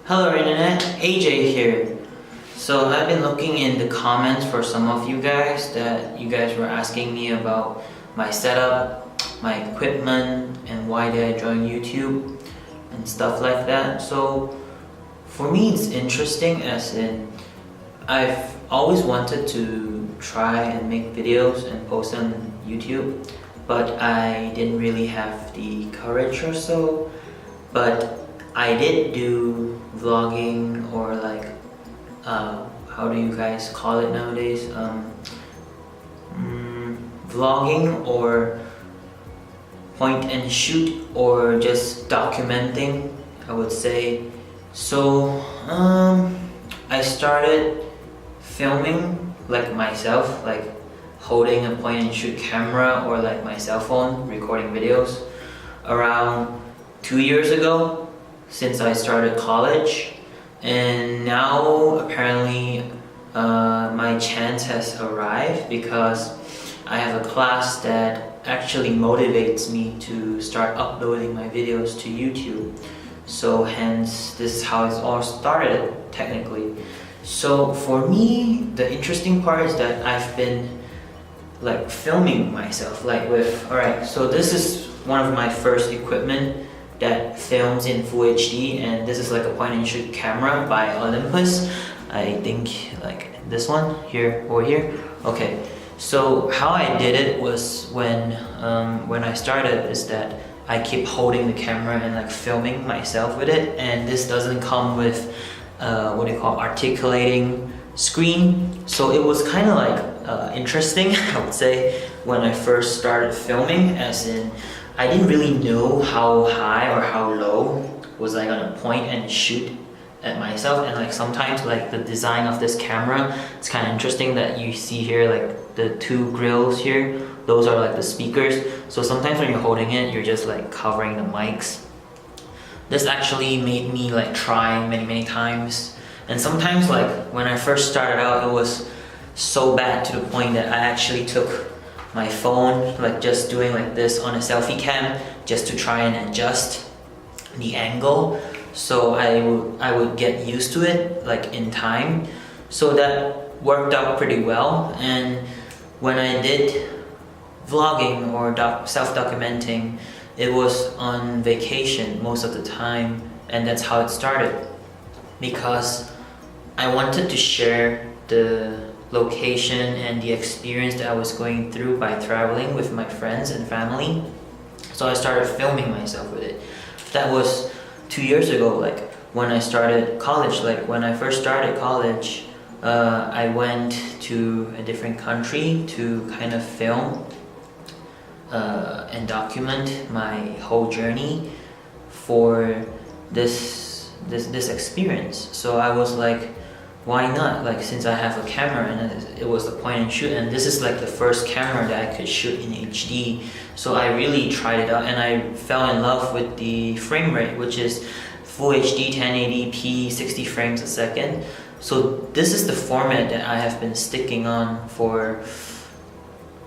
Hello Internet, AJ here. So I've been looking in the comments for some of you guys that you guys were asking me about my setup, my equipment, and why did I join YouTube and stuff like that. So for me it's interesting as in I've always wanted to try and make videos and post on YouTube, but I didn't really have the courage or so. But I did do vlogging or like how do you guys call it nowadays? Vlogging or point and shoot or just documenting, I would say. So I started filming like myself, like holding a point and shoot camera or like my cell phone recording videos around 2 years ago, since I started college. And now apparently my chance has arrived because I have a class that actually motivates me to start uploading my videos to YouTube. So hence this is how it's all started technically. So for me, the interesting part is that I've been like filming myself like with, alright, so this is one of my first equipment that films in Full HD, and this is like a point and shoot camera by Olympus. I think like this one here or here. Okay, so how I did it was when I started is that I keep holding the camera and like filming myself with it, and this doesn't come with what do you call articulating screen. So it was kind of like interesting, I would say, when I first started filming, as in I didn't really know how high or how low was I gonna point and shoot at myself. And like sometimes like the design of this camera, it's kind of interesting that you see here like the two grills here, those are like the speakers. So sometimes when you're holding it, you're just like covering the mics. This actually made me like try many times, and sometimes like when I first started out, it was so bad to the point that I actually took my phone, like just doing like this on a selfie cam, just to try and adjust the angle, so I would get used to it like in time. So that worked out pretty well. And when I did vlogging or self-documenting, it was on vacation most of the time, and that's how it started, because I wanted to share the location and the experience that I was going through by traveling with my friends and family. So I started filming myself with it. That was 2 years ago, like when I started college. Like when I first started college, I went to a different country to kind of film and document my whole journey for this experience. So I was like, why not? Like, since I have a camera and it was a point and shoot, and this is like the first camera that I could shoot in HD. So I really tried it out, and I fell in love with the frame rate, which is Full HD 1080p 60 frames a second. So this is the format that I have been sticking on for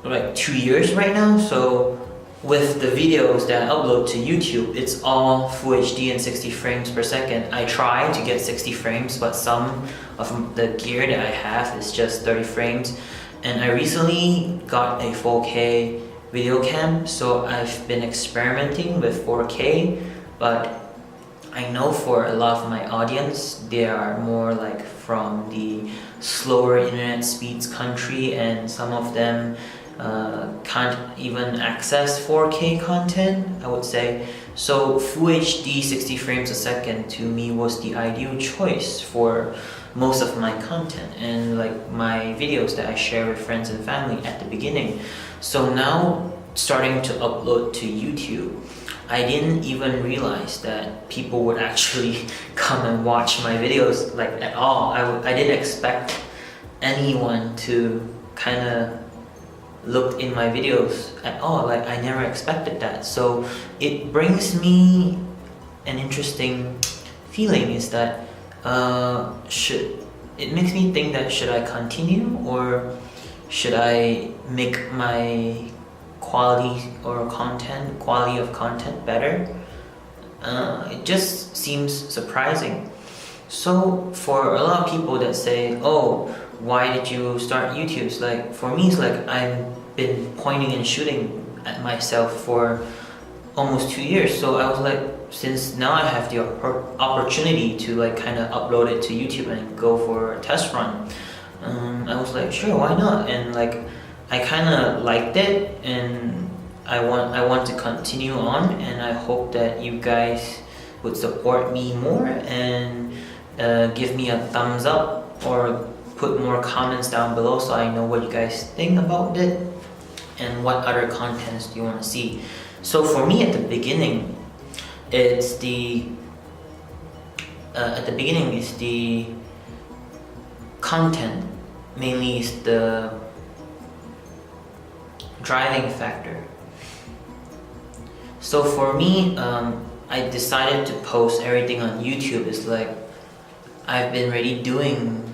like 2 years right now. So with the videos that I upload to YouTube, it's all Full HD and 60 frames per second. I try to get 60 frames, but some of the gear that I have is just 30 frames. And I recently got a 4K video cam, so I've been experimenting with 4K, but I know for a lot of my audience, they are more like from the slower internet speeds country, and some of them can't even access 4K content, I would say. So Full HD 60 frames a second to me was the ideal choice for most of my content and like my videos that I share with friends and family at the beginning. So now starting to upload to YouTube, I didn't even realize that people would actually come and watch my videos like at all. I didn't expect anyone to kind of look in my videos at all. Like I never expected that. So it brings me an interesting feeling, is that it makes me think that should I continue, or should I make my quality of content better? It just seems surprising So for a lot of people that say, oh, why did you start YouTube? It's like, for me, it's like I've been pointing and shooting at myself for almost 2 years. So I was like, since now I have the opportunity to like kind of upload it to YouTube and go for a test run, I was like, sure, why not? And like I kind of liked it, and I want to continue on, and I hope that you guys would support me more and give me a thumbs up or put more comments down below so I know what you guys think about it and what other contents do you want to see. So for me at the beginning, it's the content, mainly is the driving factor. So for me, I decided to post everything on YouTube. It's like I've been already doing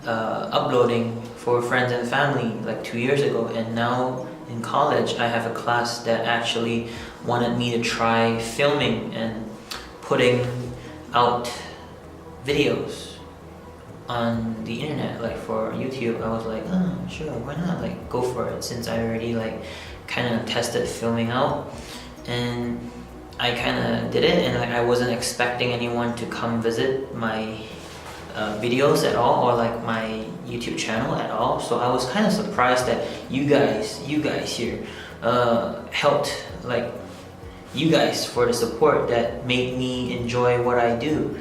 uploading for friends and family like 2 years ago, and now in college I have a class that actually wanted me to try filming and putting out videos on the internet, like for YouTube. I was like, oh sure, why not, like go for it, since I already like kind of tested filming out, and I kind of did it, and like I wasn't expecting anyone to come visit my videos at all, or like my YouTube channel at all. So I was kind of surprised that you guys here helped, like you guys for the support that made me enjoy what I do.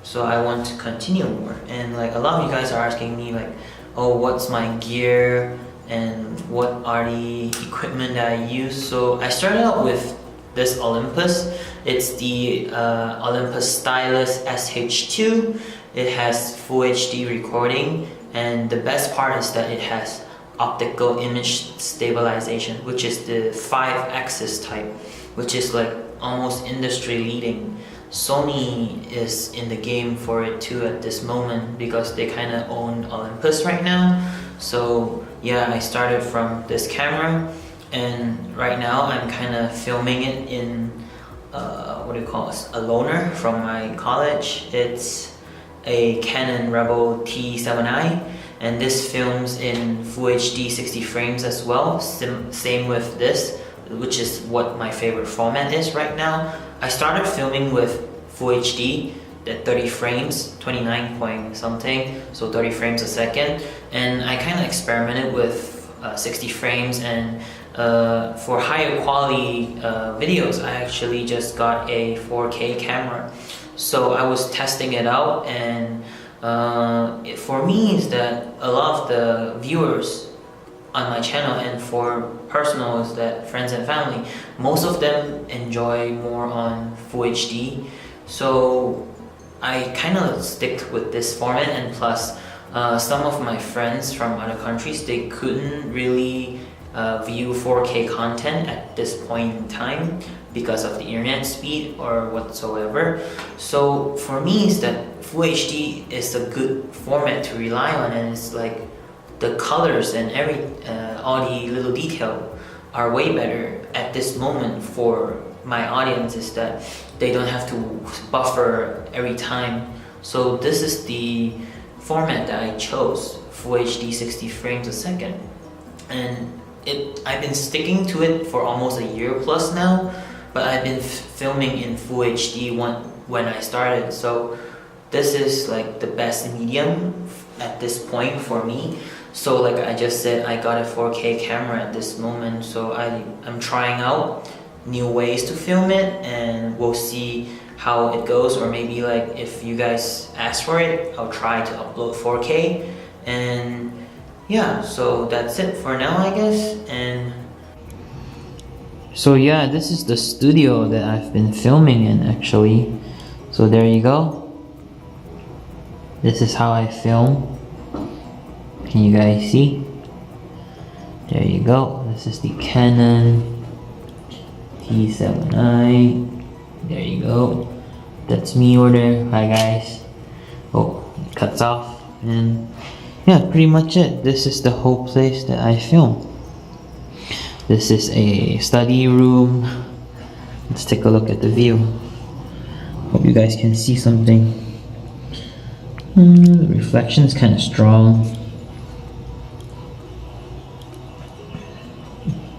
So I want to continue more, and like a lot of you guys are asking me like, oh, what's my gear and what are the equipment that I use. So I started out with this Olympus. It's the Olympus Stylus SH2. It has full HD recording, and the best part is that it has optical image stabilization, which is the 5-axis type, which is like almost industry leading. Sony is in the game for it too at this moment, because they kind of own Olympus right now. So yeah, I started from this camera, and right now I'm kind of filming it in what do you call it, a loaner from my college. It's a Canon Rebel T7i, and this films in Full HD 60 frames as well. Same with this, which is what my favorite format is right now. I started filming with Full HD at 30 frames, 29 point something, so 30 frames a second, and I kind of experimented with 60 frames, and for higher quality videos I actually just got a 4K camera. So I was testing it out, and for me is that a lot of the viewers on my channel, and for personal is that friends and family, most of them enjoy more on Full HD. So I kind of stick with this format, and plus some of my friends from other countries, they couldn't really view 4K content at this point in time because of the internet speed or whatsoever. So for me is that Full HD is a good format to rely on, and it's like the colors and all the little detail are way better at this moment for my audience, is that they don't have to buffer every time. So this is the format that I chose, Full HD 60 frames a second, and I've been sticking to it for almost a year plus now, but I've been filming in Full HD when I started. So this is like the best medium at this point for me. So like I just said, I got a 4K camera at this moment, so I'm trying out new ways to film it, and we'll see how it goes. Or maybe like if you guys ask for it, I'll try to upload 4K. And yeah, so that's it for now, I guess. And so yeah, this is the studio that I've been filming in actually. So there you go. This is how I film. Can you guys see? There you go. This is the Canon T7i. There you go. That's me over there. Hi guys. Oh, it cuts off. And yeah, pretty much it. This is the whole place that I film. This is a study room. Let's take a look at the view. Hope you guys can see something. The reflection's kind of strong.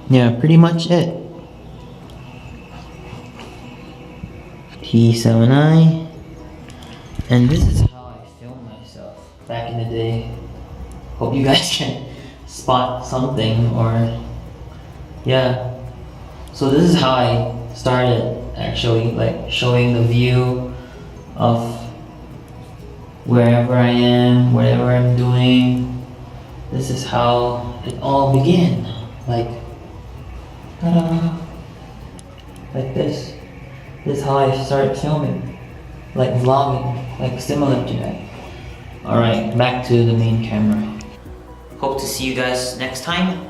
Yeah, pretty much it. T7i. And this is how I film myself back in the day. Hope you guys can spot something, or yeah. So this is how I started, actually, like showing the view of wherever I am, whatever I'm doing. This is how it all began. Like, ta-da, like this. This is how I started filming, like vlogging, like similar to that. Alright, back to the main camera. Hope to see you guys next time.